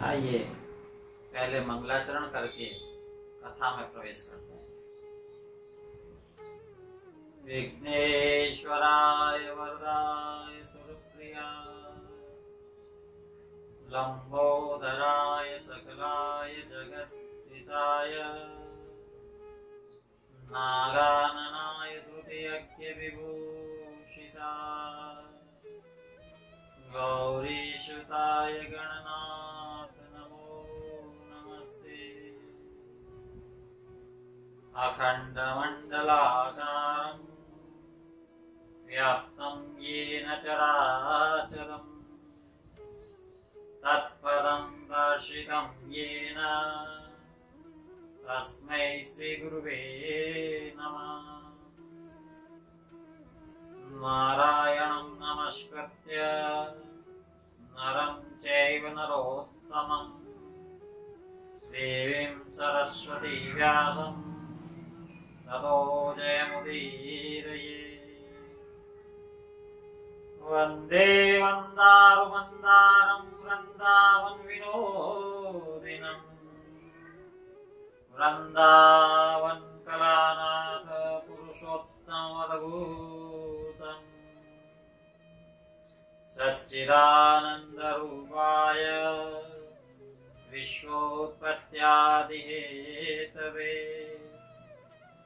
आइए पहले मंगलाचरण करके कथा में प्रवेश करते हैं। विघ्नेश्वराय वरदाय सुरप्रियाय लंबोदराय सकलाय जगद्धिताय नागाननाय श्रुतियज्ञ विभूषिताय गौरीसुताय गणनाथ नमो नमस्ते। अखंडमंडलाकारं व्याप्तं येन चराचरं तत्पदं दर्शितं येन तस्मै श्रीगुरुवे नमः। नारायणं नमस्कृत्य नरं चैव नरोत्तमं देवीं सरस्वती व्यासं ततो जयमुदीरये। वन्दे वन्दारुमन्दारं वृन्दावनविनोदिनं वृन्दावनकलानाथ पुरुषोत्तमवद्भूतम् सच्चिदानन्दरूपाय विश्वोत्पत्त्यादिहेतवे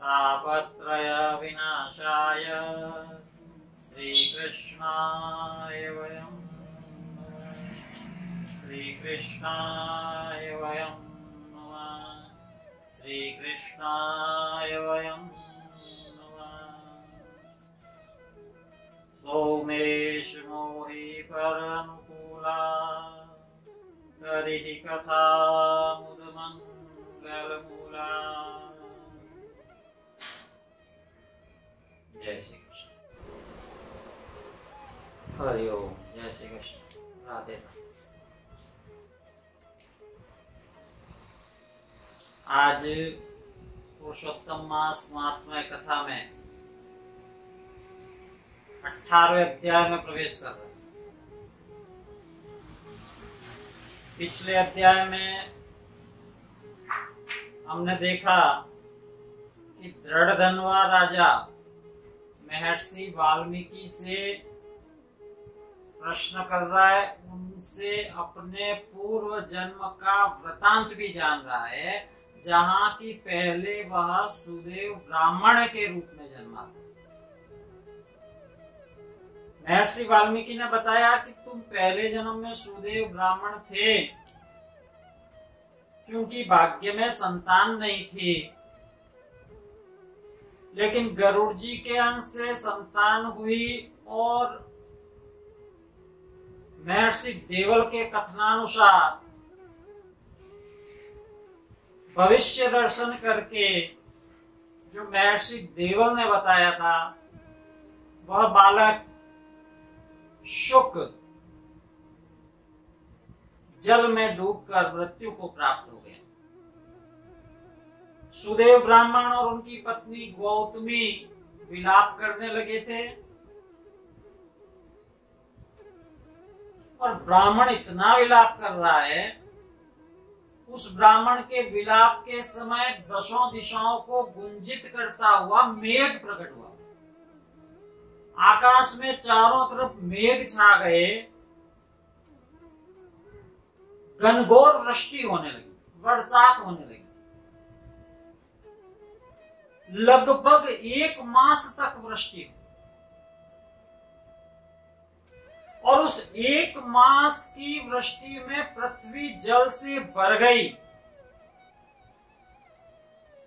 तापत्रय विनाशाय श्रीकृष्णाय वयं नमः। श्रीकृष्णाय वयं नमः। सोमेश मोहि परनुकूला करिहि कथा मुदमंगलमूला। जय श्री कृष्ण। हरि ओम। जय श्री कृष्ण। राधे राधे। आज पुरुषोत्तम मास महात्म्य कथा में 18वें अध्याय में प्रवेश कर रहे हैं। पिछले अध्याय में हमने देखा कि दृढ़धनवा राजा महर्षि वाल्मीकि से प्रश्न कर रहा है, उनसे अपने पूर्व जन्म का वृतांत भी जान रहा है, जहाँ की पहले वह सुदेव ब्राह्मण के रूप में जन्मा था। महर्षि वाल्मीकि ने बताया कि तुम पहले जन्म में सुदेव ब्राह्मण थे, क्योंकि भाग्य में संतान नहीं थी, लेकिन गरुड़ जी के अंश से संतान हुई और महर्षि देवल के कथनानुसार भविष्य दर्शन करके जो महर्षि देवल ने बताया था, वह बालक शुक जल में डूबकर मृत्यु को प्राप्त हो गया। सुदेव ब्राह्मण और उनकी पत्नी गौतमी विलाप करने लगे थे, और ब्राह्मण इतना विलाप कर रहा है, उस ब्राह्मण के विलाप के समय दशों दिशाओं को गुंजित करता हुआ मेघ प्रकट हुआ। आकाश में चारों तरफ मेघ छा गए, घनघोर वृष्टि होने लगी, बरसात होने लगी। लगभग 1 मास तक वृष्टि हुई, और उस 1 मास की वृष्टि में पृथ्वी जल से भर गई।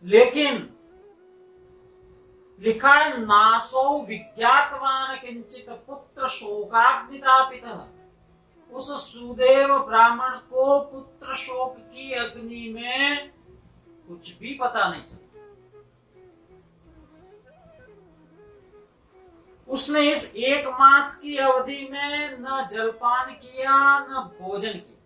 लेकिन लिखा है, नासो विज्ञातवान किंचित पुत्र शोकाग्नितापितः। उस सुदेव ब्राह्मण को पुत्र शोक की अग्नि में कुछ भी पता नहीं चला। उसने इस 1 मास की अवधि में न जलपान किया न भोजन किया।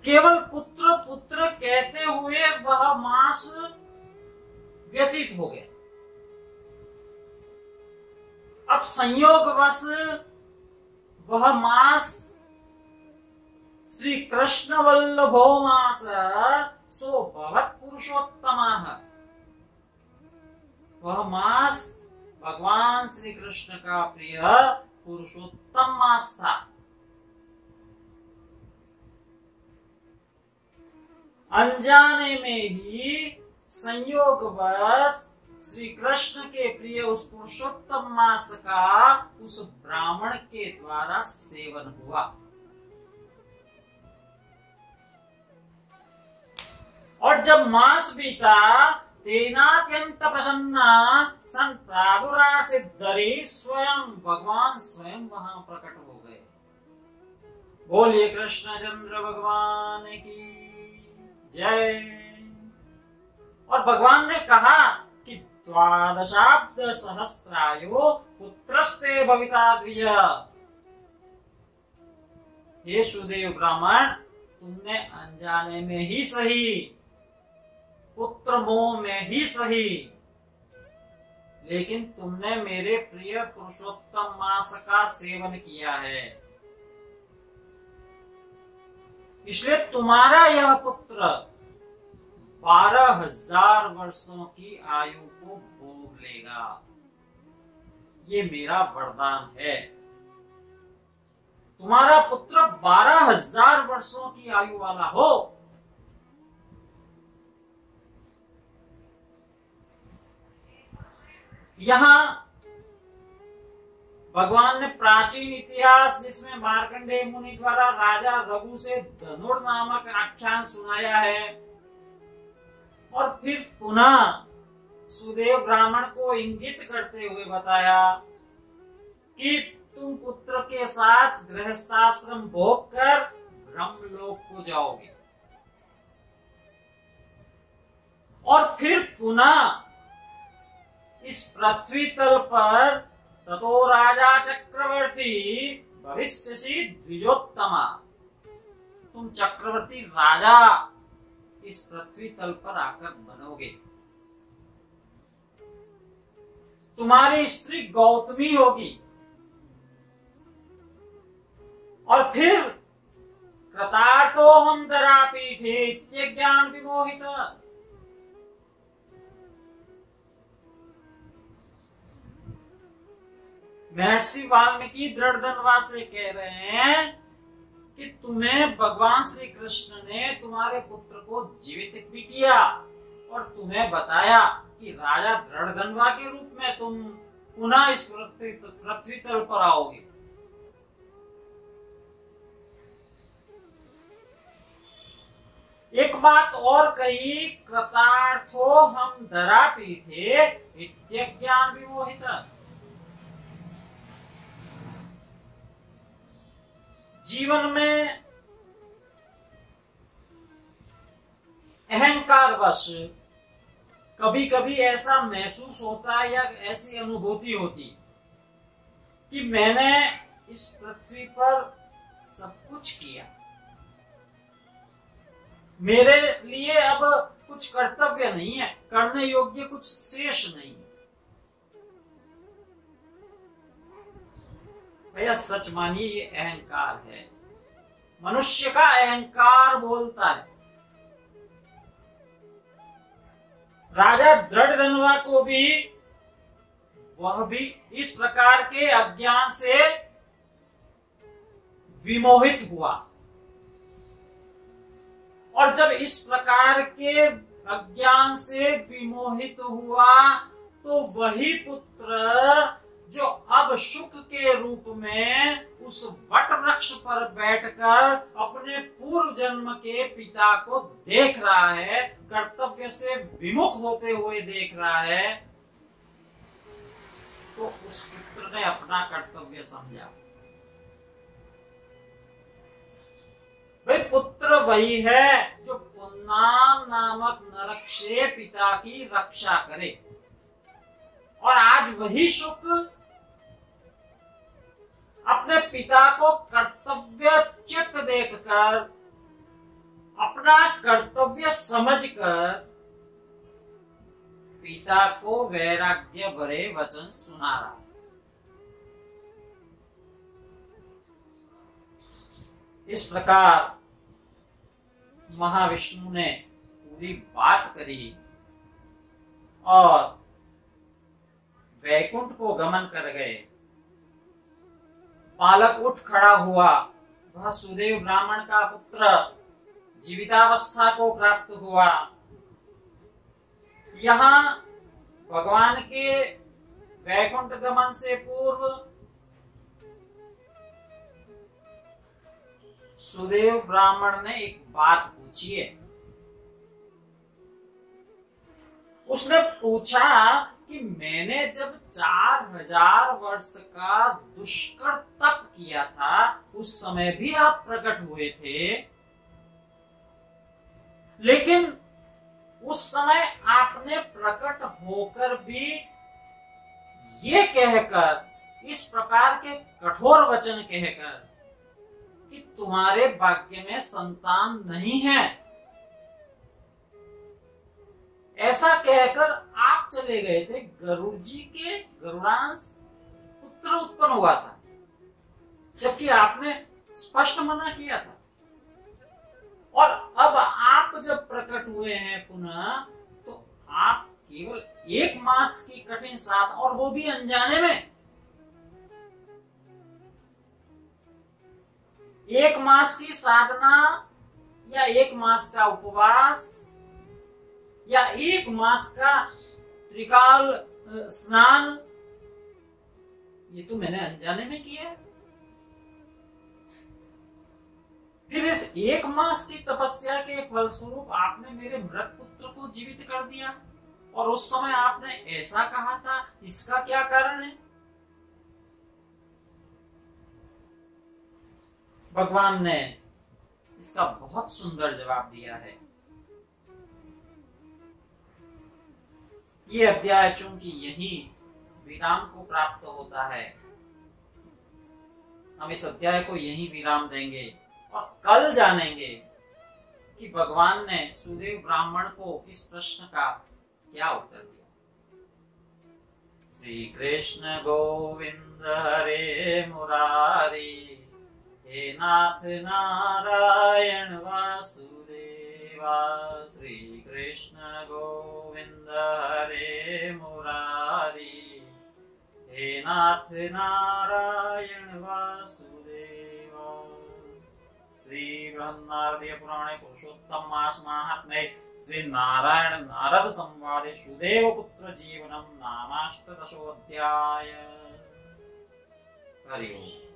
केवल पुत्र पुत्र कहते हुए वह मास व्यतीत हो गया। अब अब संयोगवश वह मास श्री कृष्ण वल्लभो मास सो भवत पुरुषोत्तमः। वह मास भगवान श्री कृष्ण का प्रिय पुरुषोत्तम मास था। अनजाने में ही संयोगवश श्री कृष्ण के प्रिय उस पुरुषोत्तम मास का उस ब्राह्मण के द्वारा सेवन हुआ। और जब मास बीता तेनात्यंत प्रसन्ना सन प्रादुरासिद्धरि स्वयं भगवान स्वयं वहां प्रकट हो गए। बोलिए कृष्णचंद्र भगवान की जय। और भगवान ने कहा कि द्वादशाब्द सहस्रायो पुत्रस्ते भविता द्विज। हे सुदेव ब्राह्मण, तुमने अनजाने में ही सही, पुत्र मोह में ही सही, लेकिन तुमने मेरे प्रिय पुरुषोत्तम मास का सेवन किया है, इसलिए तुम्हारा यह पुत्र 12,000 वर्षों की आयु को भोग लेगा। ये मेरा वरदान है। तुम्हारा पुत्र 12,000 वर्षों की आयु वाला हो। यहां भगवान ने प्राचीन इतिहास जिसमें मार्कंडेय मुनि द्वारा राजा रघु से धनुर नामक आख्यान सुनाया है, और फिर पुनः सुदेव ब्राह्मण को इंगित करते हुए बताया कि तुम पुत्र के साथ गृहस्थाश्रम भोग कर ब्रह्मलोक को जाओगे। और फिर पुनः इस पृथ्वी तल पर ततो राजा चक्रवर्ती भविष्यसि द्विजोत्तमा, तुम चक्रवर्ती राजा इस पृथ्वी तल पर आकर बनोगे। तुम्हारी स्त्री गौतमी होगी। और फिर कृतार्थो हम धरापीठे इत्यज्ञान विमोहित, महर्षि वाल्मीकि दृढ़ धनवा से कह रहे हैं कि तुम्हें भगवान श्री कृष्ण ने तुम्हारे पुत्र को जीवित भी किया और तुम्हें बताया कि राजा दृढ़ धनवा के रूप में तुम पुनः इस पृथ्वी तल पर आओगे। एक बात और कही, कृतार्थो हम धरा पीठे इत्यज्ञान विमोहित, जीवन में अहंकारवश कभी कभी ऐसा महसूस होता है या ऐसी अनुभूति होती कि मैंने इस पृथ्वी पर सब कुछ किया, मेरे लिए अब कुछ कर्तव्य नहीं है, करने योग्य कुछ शेष नहीं है। भैया सच मानिए, ये अहंकार है। मनुष्य का अहंकार बोलता है। राजा दृढ़ धनवा को भी, वह भी इस प्रकार के अज्ञान से विमोहित हुआ, और जब इस प्रकार के अज्ञान से विमोहित हुआ तो वही पुत्र जो अब शुक के रूप में उस वट वृक्ष पर बैठकर अपने पूर्व जन्म के पिता को देख रहा है, कर्तव्य से विमुख होते हुए देख रहा है, तो उस पुत्र ने अपना कर्तव्य समझा। भाई पुत्र वही है जो पुन्नाम नामक नरक से पिता की रक्षा करे, और आज वही शुक अपने पिता को कर्तव्यच्युत देखकर, अपना कर्तव्य समझकर पिता को वैराग्य भरे वचन सुना रहा। इस प्रकार महाविष्णु ने पूरी बात करी और वैकुंठ को गमन कर गए। बालक उठ खड़ा हुआ, वह सुदेव ब्राह्मण का पुत्र जीवितावस्था को प्राप्त हुआ। यहाँ भगवान के वैकुंठ गमन से पूर्व सुदेव ब्राह्मण ने एक बात पूछी है। उसने पूछा कि मैंने जब 4000 वर्ष का दुष्कर तप किया था, उस समय भी आप प्रकट हुए थे, लेकिन उस समय आपने प्रकट होकर भी ये कहकर, इस प्रकार के कठोर वचन कहकर कि तुम्हारे भाग्य में संतान नहीं है, ऐसा कहकर आप चले गए थे। गरुड़ जी के गरुड़ांश पुत्र उत्पन्न हुआ था, जबकि आपने स्पष्ट मना किया था। और अब आप जब प्रकट हुए हैं पुनः, तो आप केवल 1 मास की कठिन साधना, और वो भी अनजाने में, 1 मास की साधना या 1 मास का उपवास या 1 मास का त्रिकाल स्नान, ये तो मैंने अनजाने में किया है। फिर इस 1 मास की तपस्या के फलस्वरूप आपने मेरे मृत पुत्र को जीवित कर दिया, और उस समय आपने ऐसा कहा था, इसका क्या कारण है? भगवान ने इसका बहुत सुंदर जवाब दिया है। ये अध्याय चूंकि यही विराम को प्राप्त होता है, हम इस अध्याय को यही विराम देंगे और कल जानेंगे कि भगवान ने सुदेव ब्राह्मण को इस प्रश्न का क्या उत्तर दिया। श्री कृष्ण गोविंद हरे मुरारी, हे नाथ नारायण वासुदेवा। श्री कृष्ण गोविंद हरे मुरारी, हे नाथ नारायण वासुदेवा। श्री ब्रह्मार्दीय पुराणे पुरुषोत्तम मास महात्म्ये श्री नारायण नारद संवादे सुदेव पुत्र जीवनम नामाष्टदशोऽध्याय। हरि ओम।